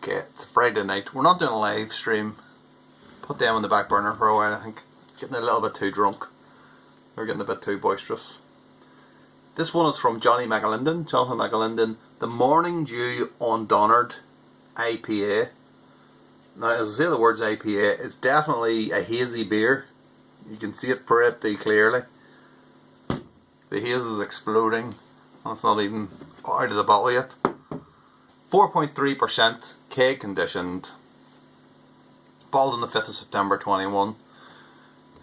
Okay, it's a Friday night. We're not doing a live stream. Put them on the back burner for a while, I think. Getting a little bit too drunk. They're getting a bit too boisterous. This one is from Johnny McAlinden, Jonathon McAlinden. The Morning Dew on Donard IPA. Now, as I say the words IPA, it's definitely a hazy beer. You can see it pretty clearly. The haze is exploding. It's not even out of the bottle yet. 4.3% keg conditioned. Bottled on the 5th of September 21.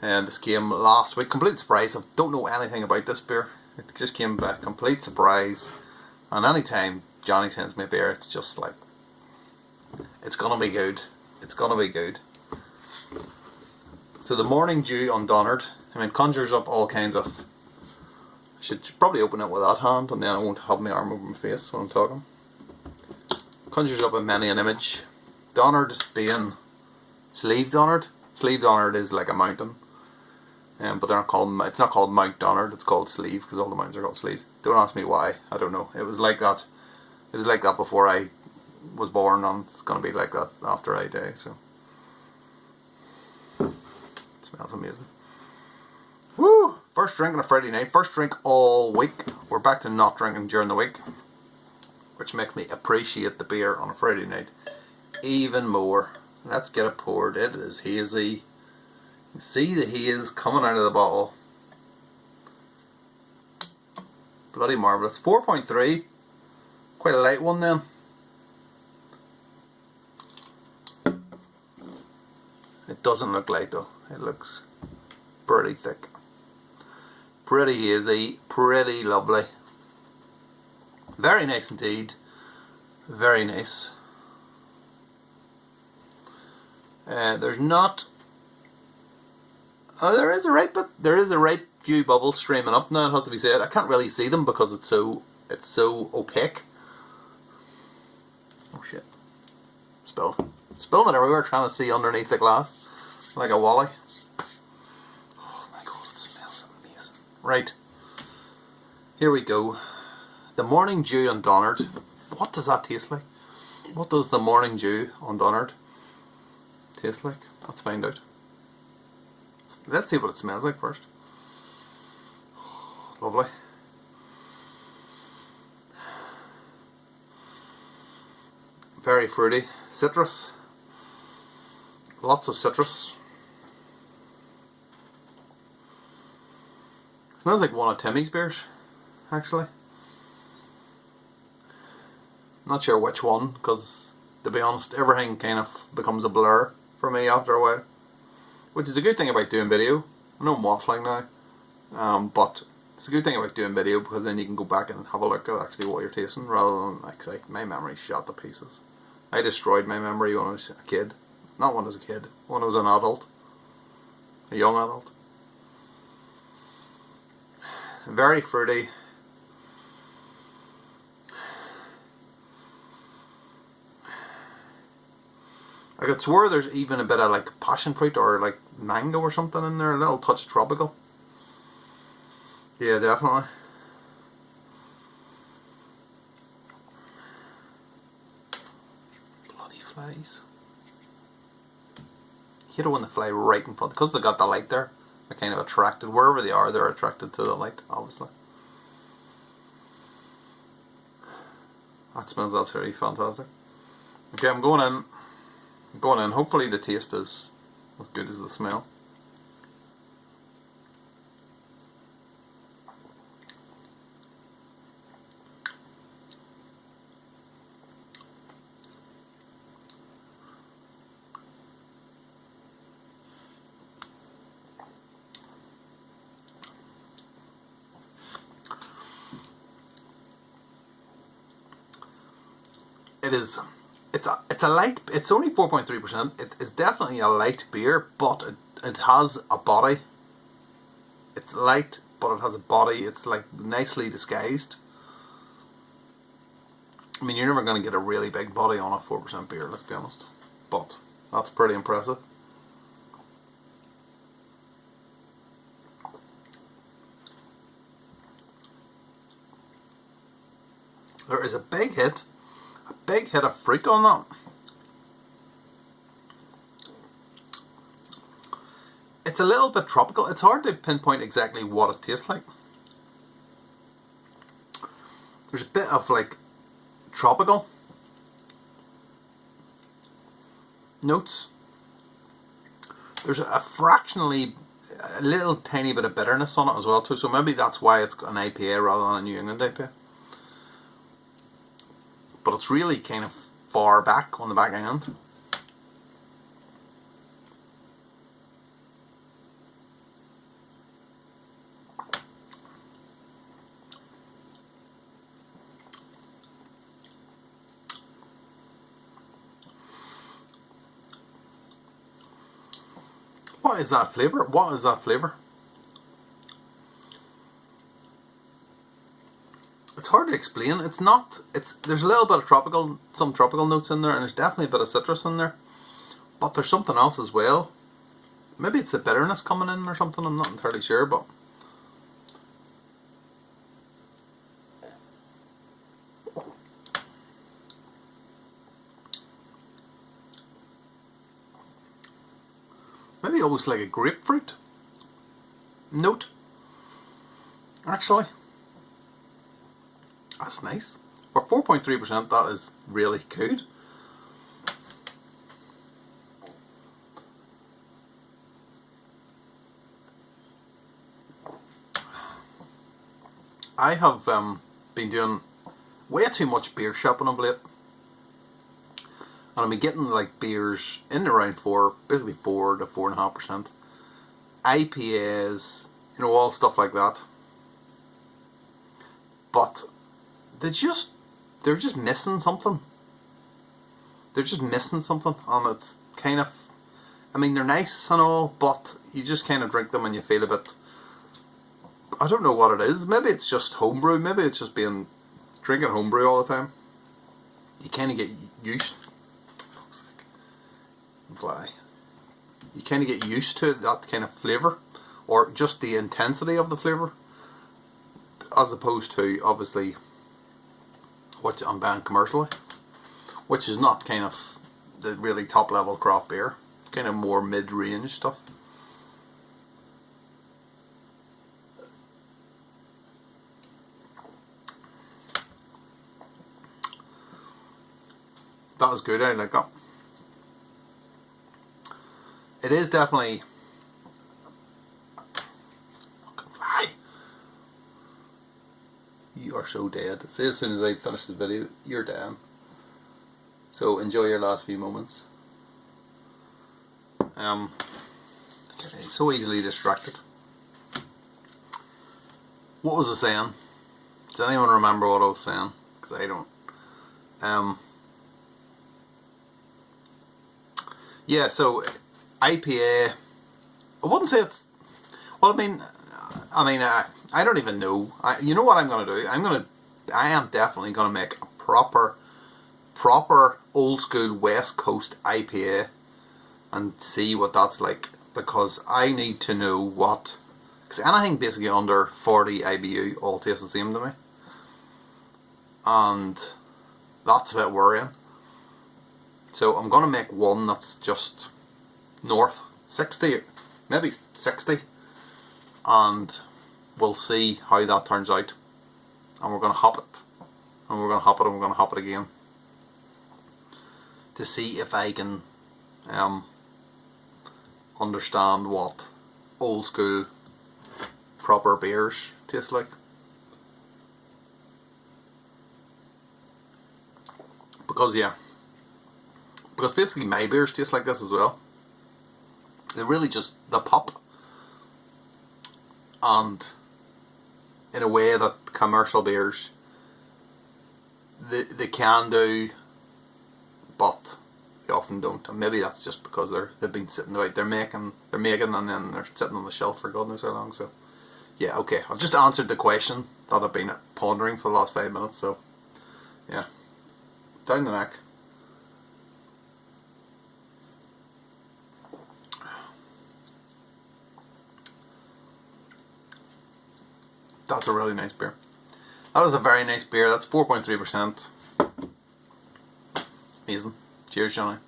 And this came last week. Complete surprise. I don't know anything about this beer. It just came back. Complete surprise. And anytime Johnny sends me a beer, it's just like, it's gonna be good. It's gonna be good. So the Morning Dew on Donard, I mean, conjures up all kinds of. I should probably open it with that hand, and then I won't have my arm over my face when I'm talking. Conjures up many an image. Donard being Sleeve Donard. Sleeve Donard is like a mountain, but they're not called. It's not called Mount Donard. It's called Sleeve because all the mountains are called Sleeves. Don't ask me why. I don't know. It was like that. It was like that before I was born, and it's gonna be like that after I die. So it smells amazing. Woo! First drink on a Friday night. First drink all week. We're back to not drinking during the week, which makes me appreciate the beer on a Friday night even more. Let's get it poured. It is hazy. You can see the haze coming out of the bottle. Bloody marvellous. 4.3. Quite a light one then. It doesn't look light though. It looks pretty thick. Pretty hazy. Pretty lovely. Very nice indeed. Very nice. There's not. Oh, there is a right few bubbles streaming up now. It has to be said. I can't really see them because it's so opaque. Oh shit! Spilling it everywhere, trying to see underneath the glass like a wally. Oh my god, it smells amazing. Right, here we go. The Morning Dew on Donard. What does that taste like? What does the Morning Dew on Donard taste like? Let's find out. Let's see what it smells like first. Lovely. Very fruity. Citrus. Lots of citrus. Smells like one of Timmy's beers, actually. Not sure which one, because to be honest, everything kind of becomes a blur for me after a while. Which is a good thing about doing video. I know I'm waffling now, but it's a good thing about doing video because then you can go back and have a look at actually what you're tasting rather than like my memory's shot to pieces. I destroyed my memory when I was a kid. Not when I was a kid, when I was an adult. A young adult. Very fruity. I could swear there's even a bit of like passion fruit or like mango or something in there, a little touch tropical. Yeah, definitely. Bloody flies. You hate it when they fly right in front, because they got the light there. They're kind of attracted, wherever they are, they're attracted to the light, obviously. That smells absolutely fantastic. Okay, I'm going in. Hopefully the taste is as good as the smell. It's a light. It's only 4.3%. It is definitely a light beer, but it has a body. It's light, but it has a body. It's like nicely disguised. I mean, you're never going to get a really big body on a 4% beer, let's be honest. But that's pretty impressive. There is a big hit of fruit on that. It's a little bit tropical. It's hard to pinpoint exactly what it tastes like. There's a bit of like tropical notes. There's a little tiny bit of bitterness on it as well too, so maybe that's why it's an IPA rather than a New England IPA. But it's really kind of far back on the back end. What is that flavour? What is that flavour? It's hard to explain. It's not. There's a little bit of some tropical notes in there, and there's definitely a bit of citrus in there. But there's something else as well. Maybe it's the bitterness coming in or something. I'm not entirely sure, but maybe almost like a grapefruit note. Actually, that's nice. For 4.3%, that is really good. I have been doing way too much beer shopping of late, and I've been getting like beers in around basically 4 to 4.5%, IPAs, you know, all stuff like that. But they're just missing something. They're just missing something, and it's kind of, I mean, they're nice and all, but you just kind of drink them and you feel a bit, I don't know what it is. Maybe it's just homebrew. Maybe it's just drinking homebrew all the time. You kind of get used. You kind of get used to that kind of flavour, or just the intensity of the flavour, as opposed to obviously what I'm buying commercially, which is not kind of the really top level craft beer. It's kind of more mid-range stuff. That was good. I like that. It is definitely. You are so dead. Say as soon as I finish this video, you're dead. So enjoy your last few moments. So easily distracted. What was I saying? Does anyone remember what I was saying? Because I don't. Yeah, so IPA. I wouldn't say it's. Well, I mean, I don't even know. You know what I'm gonna do? I am definitely gonna make a proper old school West Coast IPA and see what that's like, because I need to know what. Because anything basically under 40 IBU all tastes the same to me, and that's a bit worrying. So I'm going to make one that's just north 60, maybe 60, and we'll see how that turns out. And we're going to hop it, and we're going to hop it, and we're going to hop it again to see if I can understand what old school proper beers taste like. Because basically my beers taste like this as well. They really just, the pop, and in a way that commercial beers they can do, but they often don't. And maybe that's just because they've been sitting out, they're making and then they're sitting on the shelf for God knows how long. So yeah, okay, I've just answered the question that I've been pondering for the last 5 minutes. So yeah, down the neck. That's a really nice beer. That is a very nice beer. That's 4.3%. Amazing. Cheers, Johnny.